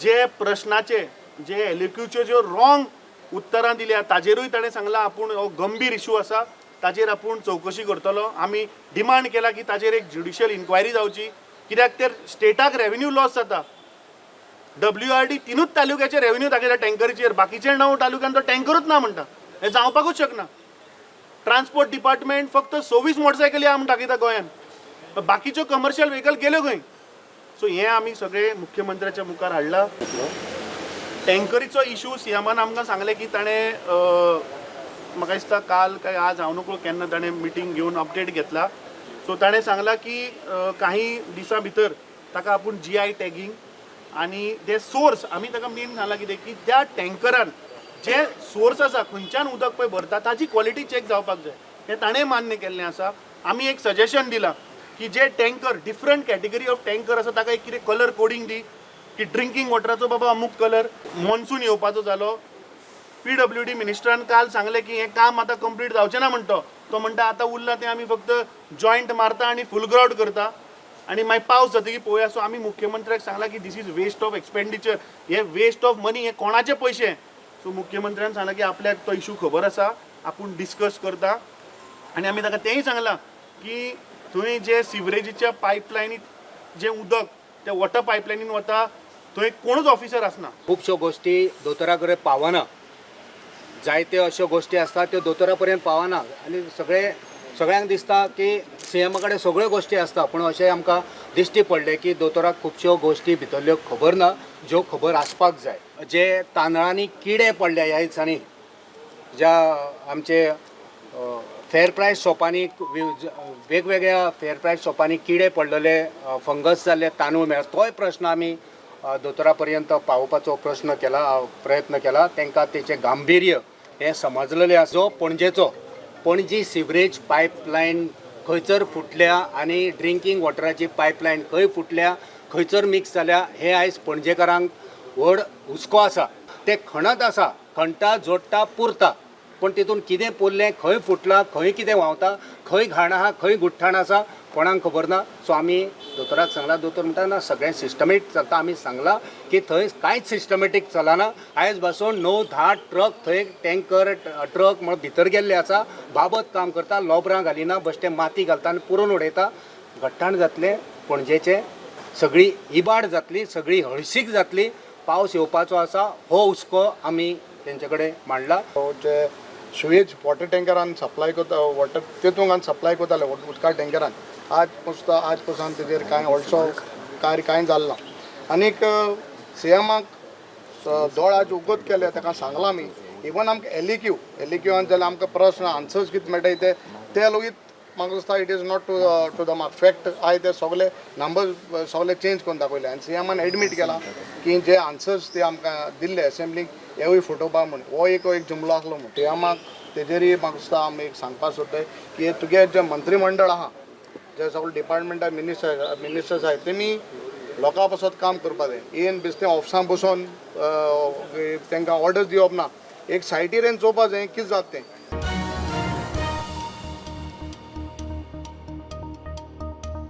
जे प्रश्नाचे जे एलक्यूचे ज्यो रॉंग उत्तरां दिल्या ताजेरूय ताणें सांगला आपूण हो गंभीर इशू आसा, ताजेर आपूण चवकशी करतलो. आमी डिमांड केला की ताजेर एक ज्युडिशियल इन्क्वायरी जावची, कित्याक तर स्टेटाक रेव्हेन्यू लॉस जाता. WRD 3 तालुक्याचे रेव्हेन्यू दाखयता टँकरीचेर, बाकीचे 9 तालुक्यान तो टँकरूच ना म्हणटा. हें जावपाकूच शकना. ट्रान्सपोर्ट डिपार्टमेंट फक्त 26 मोटरसायकली आहा म्हूण दाखयता गोंयान, बाकीच्यो कमर्शियल व्हेकल गेल्यो खंय? सो हें आमी सगळे मुख्यमंत्र्याच्या मुखार हाडला. टँकरीचो इशू सीएमान आमकां सांगलें की ताणें म्हाका दिसता काल काय आज हांव नकळो केन्ना ताणें मिटींग घेवन अपडेट घेतला. सो ताणें सांगला की काही दिसां भितर ताका आपूण GI टॅगिंग आनी ते सोर्स आमी ताका मेन सांगला कितें की त्या टँकरान जे सोर्स आसा खंयच्यान उदक पळय भरता ताची क्वॉलिटी चॅक जावपाक जाय. हें ताणें मान्य केल्लें आसा. आमी एक सजेशन दिलां की जे tanker different category of tanker आसा ताका एक कितें कलर कोडिंग दी, की ड्रिंकींग वॉटराचो बाबा अमूक कलर. मॉन्सून येवपाचो जालो, PWD मिनिस्टरान काल सांगलें की हें काम आतां कंप्लीट जावचें ना म्हणटा. तो म्हणटा आतां उरलां तें आमी फक्त जॉयंट मारता आनी फूल ग्राउंड करता आनी मागीर पावस जातकीर पळोवया. सो आमी मुख्यमंत्र्याक सांगला की this is waste of expenditure, हे वेस्ट ऑफ मनी, हे कोणाचे पयशे. सो मुख्यमंत्र्यान सांगला की आपल्याक तो इशू खबर आसा, आपूण डिस्कस करता. आनी आमी ताका तेंय सांगलां की थंय जे सिवरेजीच्या पायपलायनीत जे उदक त्या वॉटर पायपलायनीन वता थंय कोणूच ऑफिसर आसना. खुबश्यो गोष्टी दोतोरा कडेन पावना. जायत्यो अश्यो गोष्टी आसतात त्यो दोतोरा पर्यंत पावना आनी सगळ्यांक दिसता की CM कडेन सगळ्यो गोष्टी आसता, पूण अशें आमकां दिश्टी पडलें की दोतोराक खुबश्यो गोष्टी भितरल्यो खबर ना, ज्यो खबर आसपाक जाय. जे तांदळांनी किडे पडल्या ह्या दिसांनी, ज्या आमचे फेर प्रायस शॉपांनी वेगवेगळ्या फेर प्रायस शॉपांनी किडे पडलेले, फंगस जाल्ले तांदूळ मेळ्ळा, तोय प्रश्न आमी दोतोरा पर्यंत पावोवपाचो प्रयत्न केला. तांकां तेचें गांभीर्य हें समजलेलें आसा. जो पणजी सिवरेज पायपलायन खंयसर फुटल्या आनी ड्रिंकींग वॉटराची पायपलायन खंय फुटल्या, खंयसर मिक्स जाल्या, हें आयज पणजेकारांक व्हड हुस्को आसा. ते खणत आसा, खणटा जोडटा पुरता, पण तितून कितें पुरलें, खंय फुटलां, खंय कितें व्हांवता, खंय घाण आहा, खंय गुठ्ठाण आसा, कोणाक खबर ना. सो आमी दोतोराक सांगला. दोतोर म्हणटा ना सगळें सिस्टमेटीक चलता. आमी सांगला की थंय कांयच सिस्टमेटीक चलना. आयज पासून 9-10 ट्रक थंय टँकर ट्रक म्हण भितर गेल्ले आसा, बाबत काम करता, लोबरां घालिना, बेश्टें माती घालता आनी पुरोन उडयता. घट्टाण जातलें पणजेचें, सगळी इबाड जातली, सगळी हळशीक जातली. पावस येवपाचो आसा, हो हुस्को आमी तेंचे कडेन मांडला. जे सुएज वॉटर टँकरान सप्लाय करता, वॉटर तेतूंत सप्लाय करताले उदका टँकरान, आज पासून तेजेर कांय व्हडसो कांय जाल्लो ना. आनीक CMाक दोळ आज उगत केले, ताका सांगलां आमी. इवन आमकां एलिक्यूआन जाल्यार आमकां प्रश्न आन्सर्स कितें मेळटाय ते लोगीत म्हाका दिसता it is not to the mark. Fact आय ते सगळे नंबर सगळे चेंज करून दाखयले आनी CMान एडमीट केला की जे आन्सर्स ते आमकां दिल्ले असेंब्लीक हेवूय फुटोवपा म्हूण हो एक जुमलो आसलो म्हूण. CMाक तेजेरूय म्हाका दिसता आमी एक सांगपाक सोदताय की तुगे जे मंत्रीमंडळ आहा, जे सगळे डिपार्टमेंटा मिनिस्टर्स आहाय, तेमी लोकां पासत काम करपा जाय. येवन बेश्टें ऑफिसान बसून तांकां ऑर्डर्स दिवप ना. एक सायटीर चोवपा जाय कितें जाता तें.